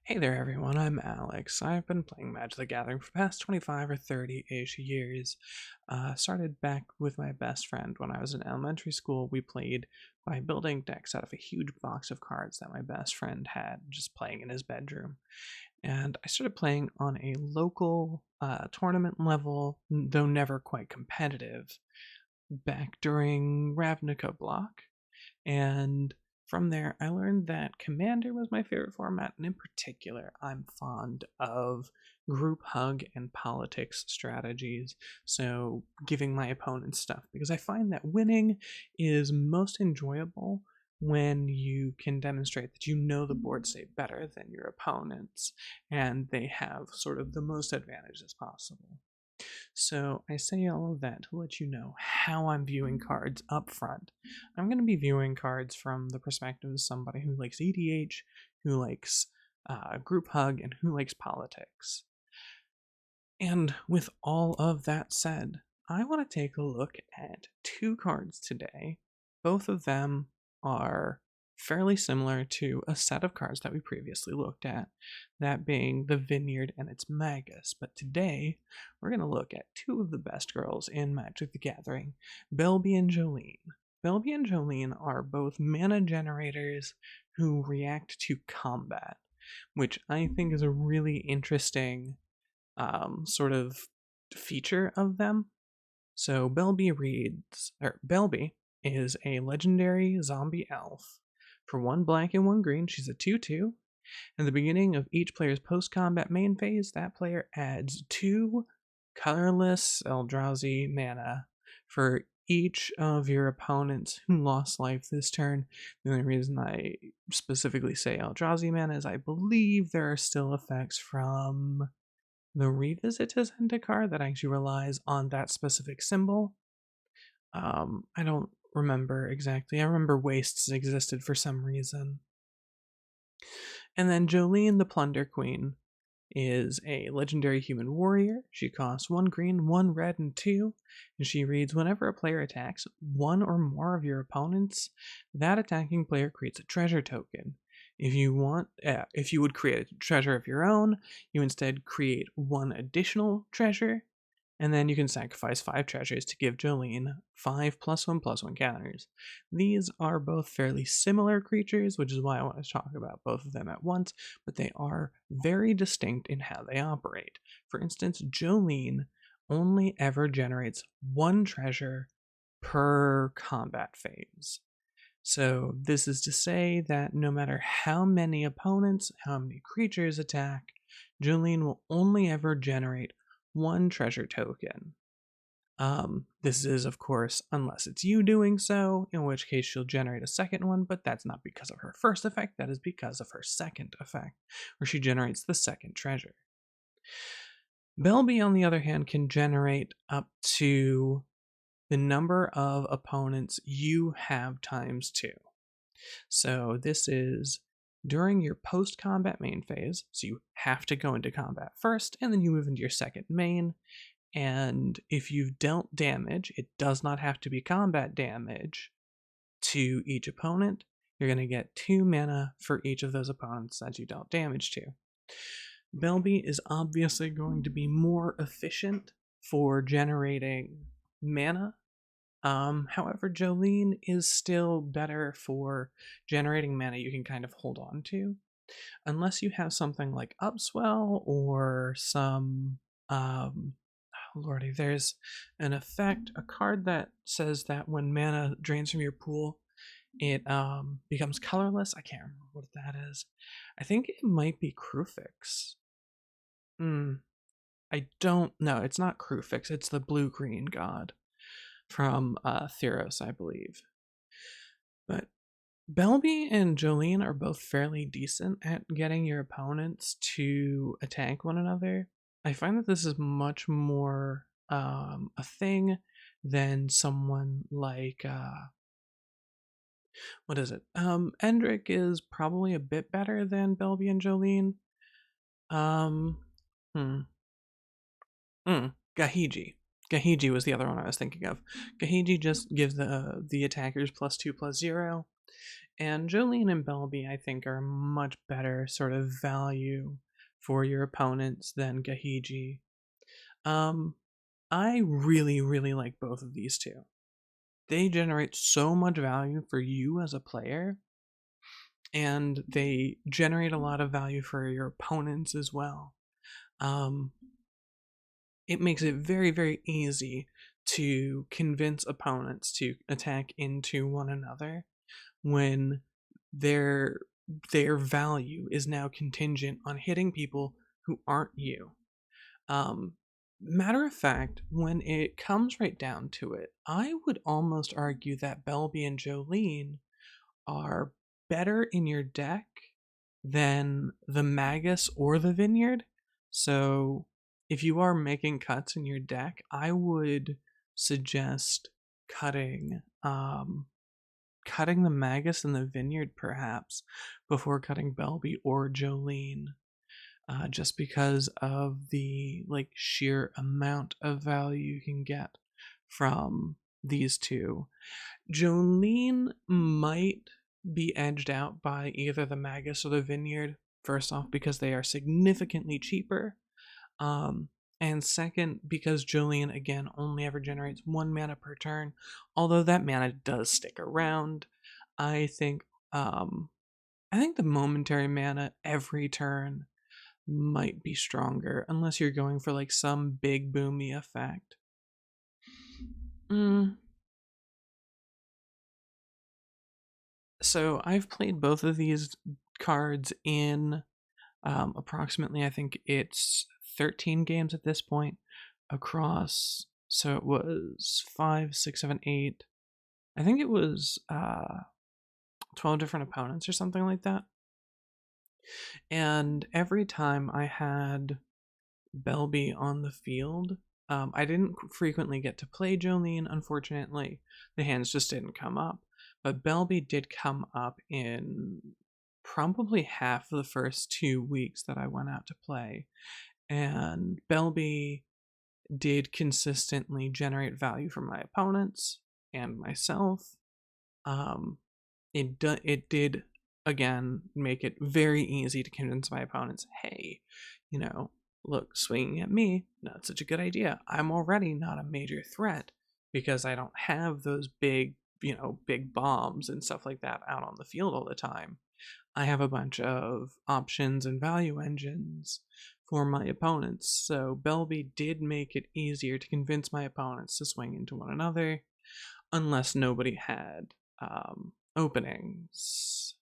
Hey there, everyone. I'm Alex. I've been playing Magic the Gathering for the past 25 or 30-ish years. Started back with my best friend when I was in elementary school. We played by building decks out of a huge box of cards that my best friend had, just playing in his bedroom. And I started playing on a local tournament level, though never quite competitive, back during Ravnica block. And from there, I learned that Commander was my favorite format, and in particular, I'm fond of group hug and politics strategies. So, giving my opponents stuff, because I find that winning is most enjoyable when you can demonstrate that you know the board state better than your opponents, and they have sort of the most advantages possible. So I say all of that to let you know how I'm viewing cards up front. I'm going to be viewing cards from the perspective of somebody who likes EDH, who likes group hug, and who likes politics. And with all of that said, I want to take a look at two cards today. Both of them are fairly similar to a set of cards that we previously looked at, that being the Vineyard and its Magus. But today, we're going to look at two of the best girls in Magic the Gathering, Belby and Jolene. Belby and Jolene are both mana generators who react to combat, which I think is a really interesting sort of feature of them. So Belby is a legendary zombie elf. For 1 black and 1 green, she's a 2/2. At the beginning of each player's post-combat main phase, that player adds 2 colorless Eldrazi mana for each of your opponents who lost life this turn. The only reason I specifically say Eldrazi mana is I believe there are still effects from the Revisit to Zendikar that actually relies on that specific symbol. I don't remember exactly. I remember Wastes existed for some reason. And then Jolene the Plunder Queen is a legendary human warrior. She costs 1 green, 1 red, and 2. And she reads, whenever a player attacks one or more of your opponents, that attacking player creates a treasure token. If you would create a treasure of your own, you instead create 1 additional treasure, and then you can sacrifice 5 treasures to give Jolene 5 +1/+1 counters. These are both fairly similar creatures, which is why I want to talk about both of them at once, but they are very distinct in how they operate. For instance, Jolene only ever generates 1 treasure per combat phase. So this is to say that no matter how many opponents, how many creatures attack, Jolene will only ever generate 1 treasure token. This is, of course, unless it's you doing so, in which case she'll generate a second one, but that's not because of her first effect, that is because of her second effect, where she generates the second treasure. Belby, on the other hand, can generate up to the number of opponents you have times 2. So this is during your post-combat main phase, so you have to go into combat first, and then you move into your second main, and if you've dealt damage, it does not have to be combat damage to each opponent. You're going to get 2 mana for each of those opponents that you dealt damage to. Belby is obviously going to be more efficient for generating mana. However, Jolene is still better for generating mana you can kind of hold on to. Unless you have something like Upswell or some lordy, there's an effect, a card that says that when mana drains from your pool, it becomes colorless. I can't remember what that is. I think it might be Crufix. I don't know. It's not Crufix. It's the blue-green god from Theros, I believe. But Belby and Jolene are both fairly decent at getting your opponents to attack one another. I find that this is much more a thing than someone like what is it? Endrick is probably a bit better than Belby and Jolene. Hmm. Gahiji. Gahiji was the other one I was thinking of. Gahiji just gives the attackers +2/+0, And Jolene and Belby, I think, are much better sort of value for your opponents than Gahiji. I really, really like both of these two. They generate so much value for you as a player, and they generate a lot of value for your opponents as well. It makes it very, very easy to convince opponents to attack into one another when their their value is now contingent on hitting people who aren't you. Um, Matter of fact, when it comes right down to it, I would almost argue that Belby and Jolene are better in your deck than the Magus or the Vineyard. So if you are making cuts in your deck, I would suggest cutting cutting the Magus and the Vineyard perhaps before cutting Belby or Jolene. Just because of the like sheer amount of value you can get from these two. Jolene might be edged out by either the Magus or the Vineyard, first off, because they are significantly cheaper. And second, because Jolene, again, only ever generates 1 mana per turn, although that mana does stick around. I think, I think the momentary mana every turn might be stronger, unless you're going for like some big boomy effect. So I've played both of these cards in approximately, I think it's 13 games at this point across. So it was 5, 6, 7, 8. I think it was 12 different opponents or something like that. And every time I had Belby on the field, I didn't frequently get to play Jolene, unfortunately. The hands just didn't come up. But Belby did come up in probably half of the first 2 weeks that I went out to play. And Belby did consistently generate value for my opponents and myself. It did, again, make it very easy to convince my opponents, hey, look, swinging at me, not such a good idea. I'm already not a major threat because I don't have those big bombs and stuff like that out on the field all the time. I have a bunch of options and value engines for my opponents. So Belby did make it easier to convince my opponents to swing into one another, unless nobody had openings.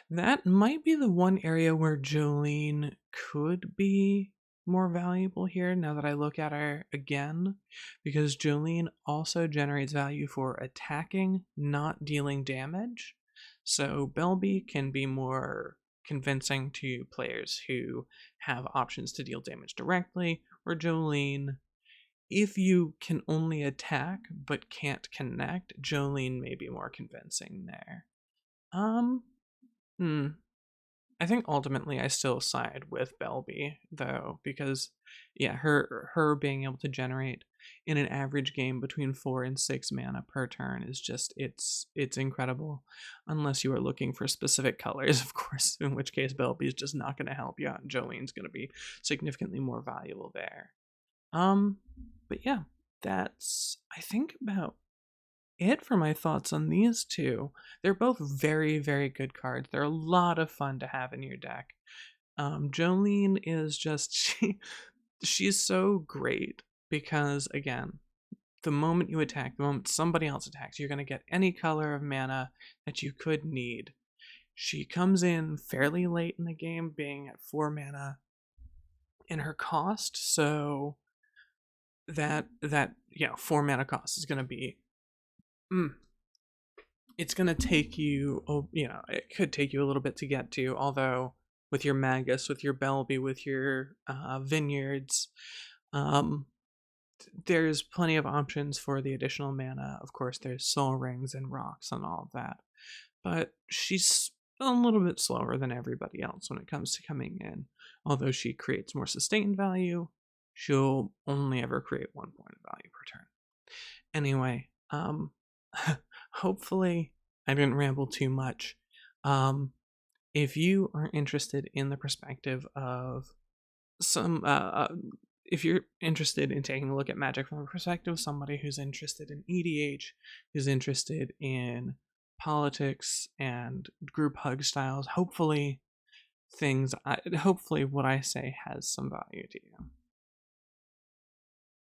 That might be the one area where Jolene could be more valuable here now that I look at her again, because Jolene also generates value for attacking, not dealing damage. So Belby can be more convincing to players who have options to deal damage directly, or Jolene, if you can only attack but can't connect, Jolene may be more convincing there. I think ultimately I still side with Belby though, because yeah, her being able to generate in an average game between 4 and 6 mana per turn is just it's incredible. Unless you are looking for specific colors, of course, in which case Belby is just not going to help you out, and Jolene's going to be significantly more valuable there. But yeah, that's I think about it for my thoughts on these two. They're both very, very good cards. They're a lot of fun to have in your deck. Jolene is just she's so great because again, the moment you attack, the moment somebody else attacks, you're gonna get any color of mana that you could need. She comes in fairly late in the game, being at 4 mana in her cost, so that 4 mana cost is gonna be it's going to take you, it could take you a little bit to get to, although with your Magus, with your Belby, with your Vineyards, there's plenty of options for the additional mana. Of course, there's soul rings and rocks and all of that, but she's a little bit slower than everybody else when it comes to coming in. Although she creates more sustained value, she'll only ever create 1 point of value per turn. Anyway, hopefully I didn't ramble too much. If you are interested in the perspective of some if you're interested in taking a look at Magic from the perspective of somebody who's interested in EDH, who's interested in politics and group hug styles, hopefully hopefully what I say has some value to you.